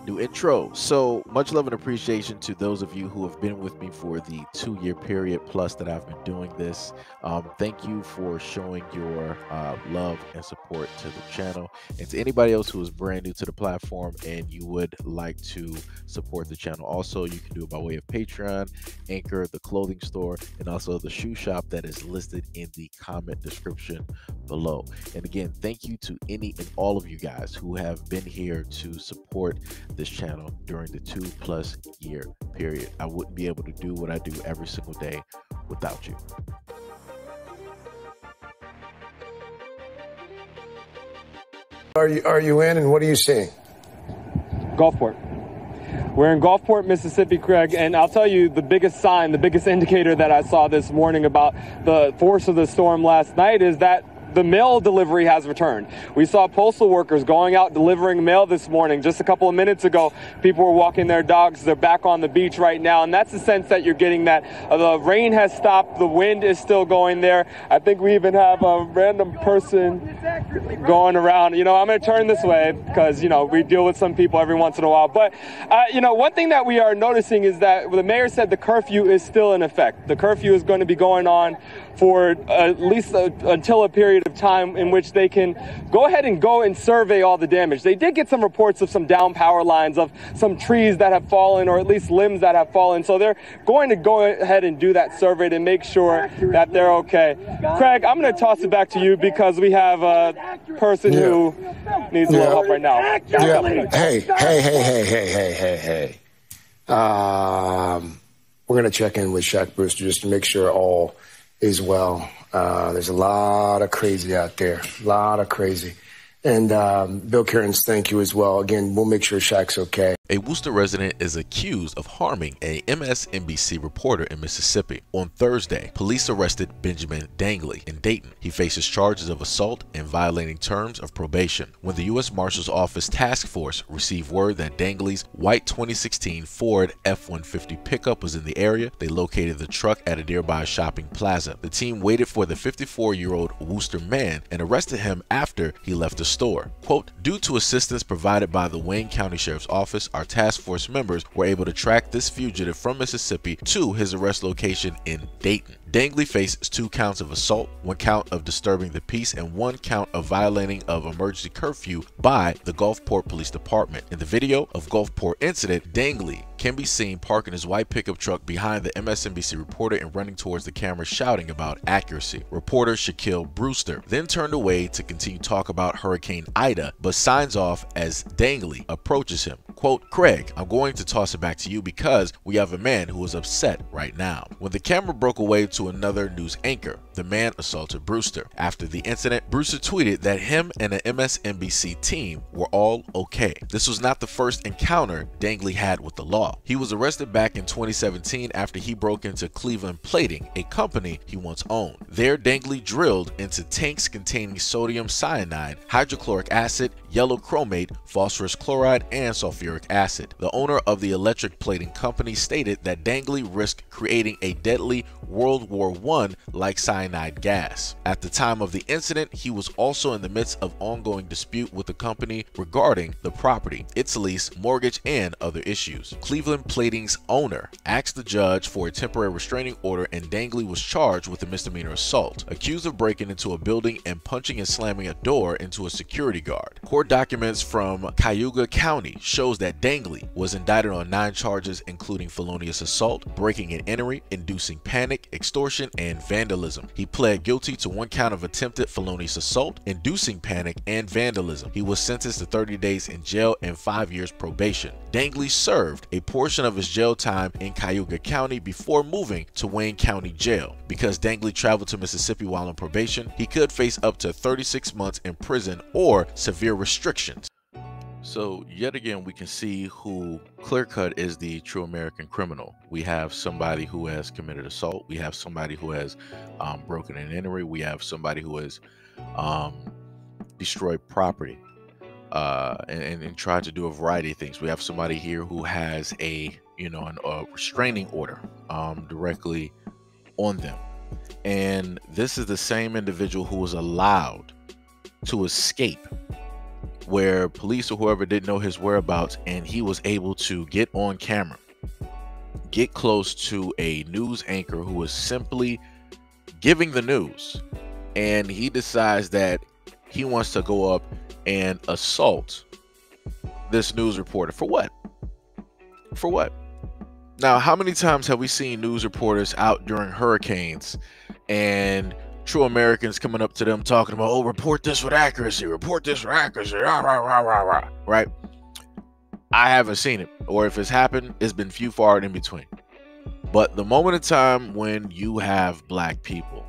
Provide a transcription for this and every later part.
New intro. So much love and appreciation to those of you who have been with me for the 2 year period plus that I've been doing this. Thank you for showing your love and support to the channel. And to anybody else who is brand new to the platform and you would like to support the channel, also you can do it by way of Patreon, Anchor, the clothing store, and also the shoe shop that is listed in the comment description below. And again, thank you to any and all of you guys who have been here to support this channel during the 2+ year period. I wouldn't be able to do what I do every single day without you. Are you in, and what are you seeing? Gulfport. We're in Gulfport, Mississippi, Craig, and I'll tell you the biggest sign, the biggest indicator that I saw this morning about the force of the storm last night is that the mail delivery has returned. We saw postal workers going out delivering mail this morning. Just a couple of minutes ago, people were walking their dogs. They're back on the beach right now, and that's the sense that you're getting, that the rain has stopped, the wind is still going there. I think we even have a random person going around. You know, I'm going to turn this way because, you know, we deal with some people every once in a while. But, you know, one thing that we are noticing is that the mayor said the curfew is still in effect. The curfew is going to be going on for at least until a period of time in which they can go ahead and survey all the damage. They did get some reports of some down power lines, of some trees that have fallen, or at least limbs that have fallen. So they're going to go ahead and do that survey to make sure that they're okay. Craig, I'm going to toss it back to you because we have a person who needs a little help right now. Hey. We're going to check in with Shaq Brewster just to make sure all is well. There's a lot of crazy out there, a lot of crazy. And Bill Cairns, thank you as well. Again, we'll make sure Shaq's okay. A Worcester resident is accused of harming a MSNBC reporter in Mississippi. On Thursday, police arrested Benjamin Dangley in Dayton. He faces charges of assault and violating terms of probation. When the U.S. Marshal's Office task force received word that Dangley's white 2016 Ford F-150 pickup was in the area, they located the truck at a nearby shopping plaza. The team waited for the 54-year-old Worcester man and arrested him after he left the store. Quote, due to assistance provided by the Wayne County Sheriff's Office, our task force members were able to track this fugitive from Mississippi to his arrest location in Dayton. Dangley faces 2 counts of assault, 1 count of disturbing the peace, and 1 count of violating of emergency curfew by the Gulfport Police Department. In the video of Gulfport incident, Dangley can be seen parking his white pickup truck behind the MSNBC reporter and running towards the camera shouting about accuracy. Reporter Shaquille Brewster then turned away to continue talk about Hurricane Ida, but signs off as Dangley approaches him. Quote, Craig, I'm going to toss it back to you because we have a man who is upset right now. When the camera broke away to another news anchor, the man assaulted Brewster. After the incident, Brewster tweeted that him and the MSNBC team were all okay. This was not the first encounter Dangley had with the law. He was arrested back in 2017 after he broke into Cleveland Plating, a company he once owned. There, Dangley drilled into tanks containing sodium cyanide, hydrochloric acid, yellow chromate, phosphorus chloride, and sulfuric acid. The owner of the electric plating company stated that Dangley risked creating a deadly World War I-like cyanide gas. At the time of the incident, he was also in the midst of ongoing dispute with the company regarding the property, its lease, mortgage, and other issues. Cleveland Plating's owner asked the judge for a temporary restraining order, and Dangley was charged with a misdemeanor assault, accused of breaking into a building and punching and slamming a door into a security guard. Court documents from Cayuga County shows that Dangley was indicted on 9 charges, including felonious assault, breaking and entering, inducing panic, extortion, and vandalism. He pled guilty to 1 count of attempted felonious assault, inducing panic, and vandalism. He was sentenced to 30 days in jail and 5 years probation. Dangley served a portion of his jail time in Cayuga County before moving to Wayne County Jail. Because Dangley traveled to Mississippi while on probation, he could face up to 36 months in prison or severe restrictions. So yet again, we can see who clear-cut is the true American criminal. We have somebody who has committed assault. We have somebody who has broken an entry. We have somebody who has destroyed property and tried to do a variety of things. We have somebody here who has a restraining order directly on them. And this is the same individual who was allowed to escape where police or whoever didn't know his whereabouts, and he was able to get on camera, get close to a news anchor who was simply giving the news, and he decides that he wants to go up and assault this news reporter. For what? For what? Now, how many times have we seen news reporters out during hurricanes and true Americans coming up to them talking about, oh, report this with accuracy, report this with accuracy, rah, rah, rah, rah, rah, right? I haven't seen it, or if it's happened, it's been few far in between. But the moment in time when you have black people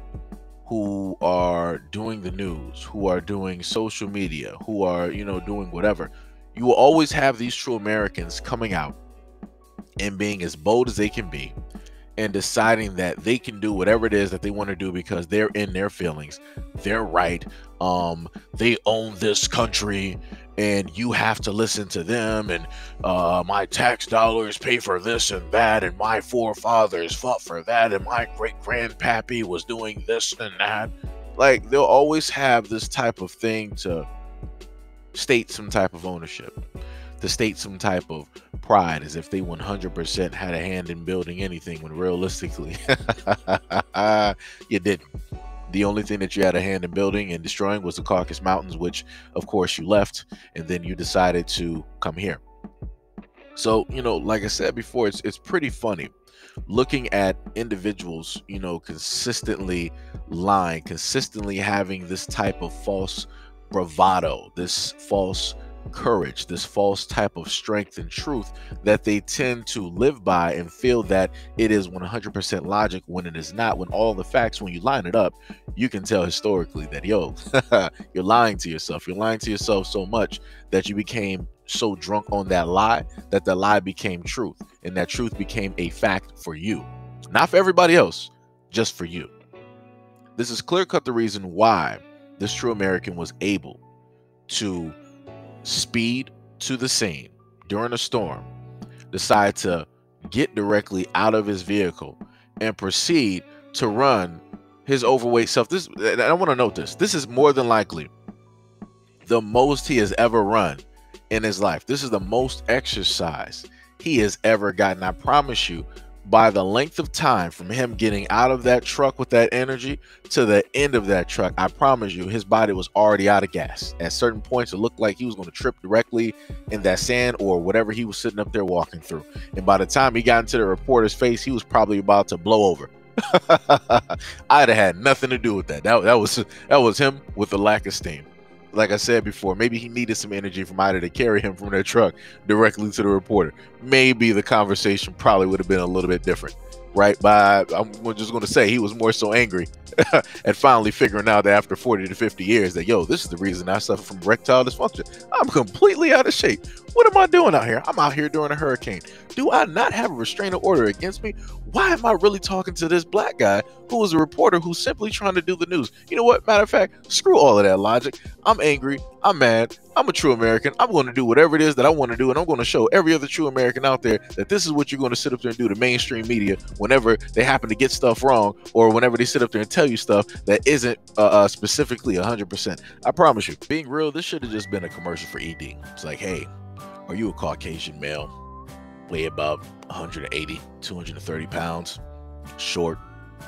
who are doing the news, who are doing social media, who are, doing whatever, you will always have these true Americans coming out and being as bold as they can be and deciding that they can do whatever it is that they want to do because they're in their feelings. They're right. They own this country and you have to listen to them, and my tax dollars pay for this and that, and my forefathers fought for that, and my great-grandpappy was doing this and that. Like, they'll always have this type of thing to state some type of ownership, to state some type of pride, as if they 100% had a hand in building anything, when realistically you didn't. The only thing that you had a hand in building and destroying was the Caucasus Mountains, which of course you left, and then you decided to come here. So, like I said before, it's pretty funny looking at individuals, consistently lying, consistently having this type of false bravado, this false courage, this false type of strength and truth that they tend to live by and feel that it is 100% logic when it is not, when all the facts, when you line it up, you can tell historically that, yo, you're lying to yourself. You're lying to yourself so much that you became so drunk on that lie that the lie became truth, and that truth became a fact for you, not for everybody else, just for you. This is clear-cut the reason why this true American was able to speed to the scene during a storm, decide to get directly out of his vehicle, and proceed to run his overweight self. This, and I want to note this is more than likely the most he has ever run in his life. This is the most exercise he has ever gotten. I promise you, by the length of time from him getting out of that truck with that energy to the end of that truck, I promise you his body was already out of gas. At certain points, it looked like he was going to trip directly in that sand or whatever he was sitting up there walking through. And by the time he got into the reporter's face, he was probably about to blow over. I'd have had nothing to do with that. That was him with a lack of steam. Like I said before, maybe he needed some energy from either to carry him from that truck directly to the reporter. Maybe the conversation probably would have been a little bit different, right? But I'm just going to say he was more so angry at finally figuring out that after 40 to 50 years that, yo, this is the reason I suffer from erectile dysfunction. I'm completely out of shape. What am I doing out here? I'm out here during a hurricane. Do I not have a restraining order against me? Why am I really talking to this black guy who is a reporter who's simply trying to do the news? You know what? Matter of fact, screw all of that logic. I'm angry. I'm mad. I'm a true American. I'm going to do whatever it is that I want to do, and I'm going to show every other true American out there that this is what you're going to sit up there and do to mainstream media whenever they happen to get stuff wrong, or whenever they sit up there and tell you stuff that isn't specifically 100%. I promise you, being real, this should have just been a commercial for ED. It's like, hey, are you a Caucasian male, weigh about 180, 230 pounds, short,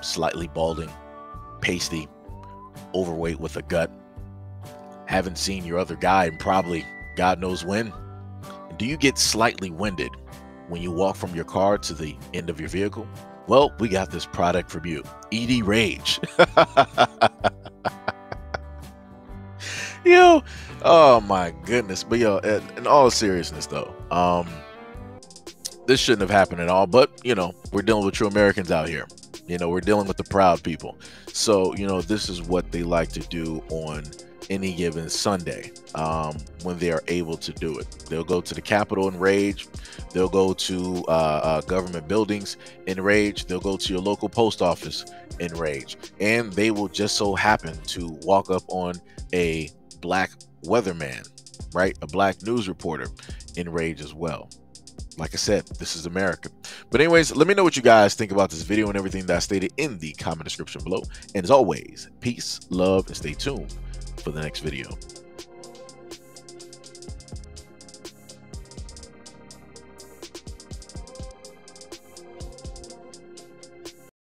slightly balding, pasty, overweight with a gut, haven't seen your other guy in probably God knows when? Do you get slightly winded when you walk from your car to the end of your vehicle? Well, we got this product for you, ED Rage. Yo, oh my goodness. But yo, in all seriousness though, this shouldn't have happened at all, but we're dealing with true Americans out here. We're dealing with the proud people. So, this is what they like to do on any given Sunday when they are able to do it. They'll go to the Capitol in rage. They'll go to government buildings in rage. They'll go to your local post office in rage. And they will just so happen to walk up on a black weatherman, right? A black news reporter in rage as well. Like I said, this is America. But anyways, let me know what you guys think about this video and everything that I stated in the comment description below. And as always, peace, love, and stay tuned for the next video.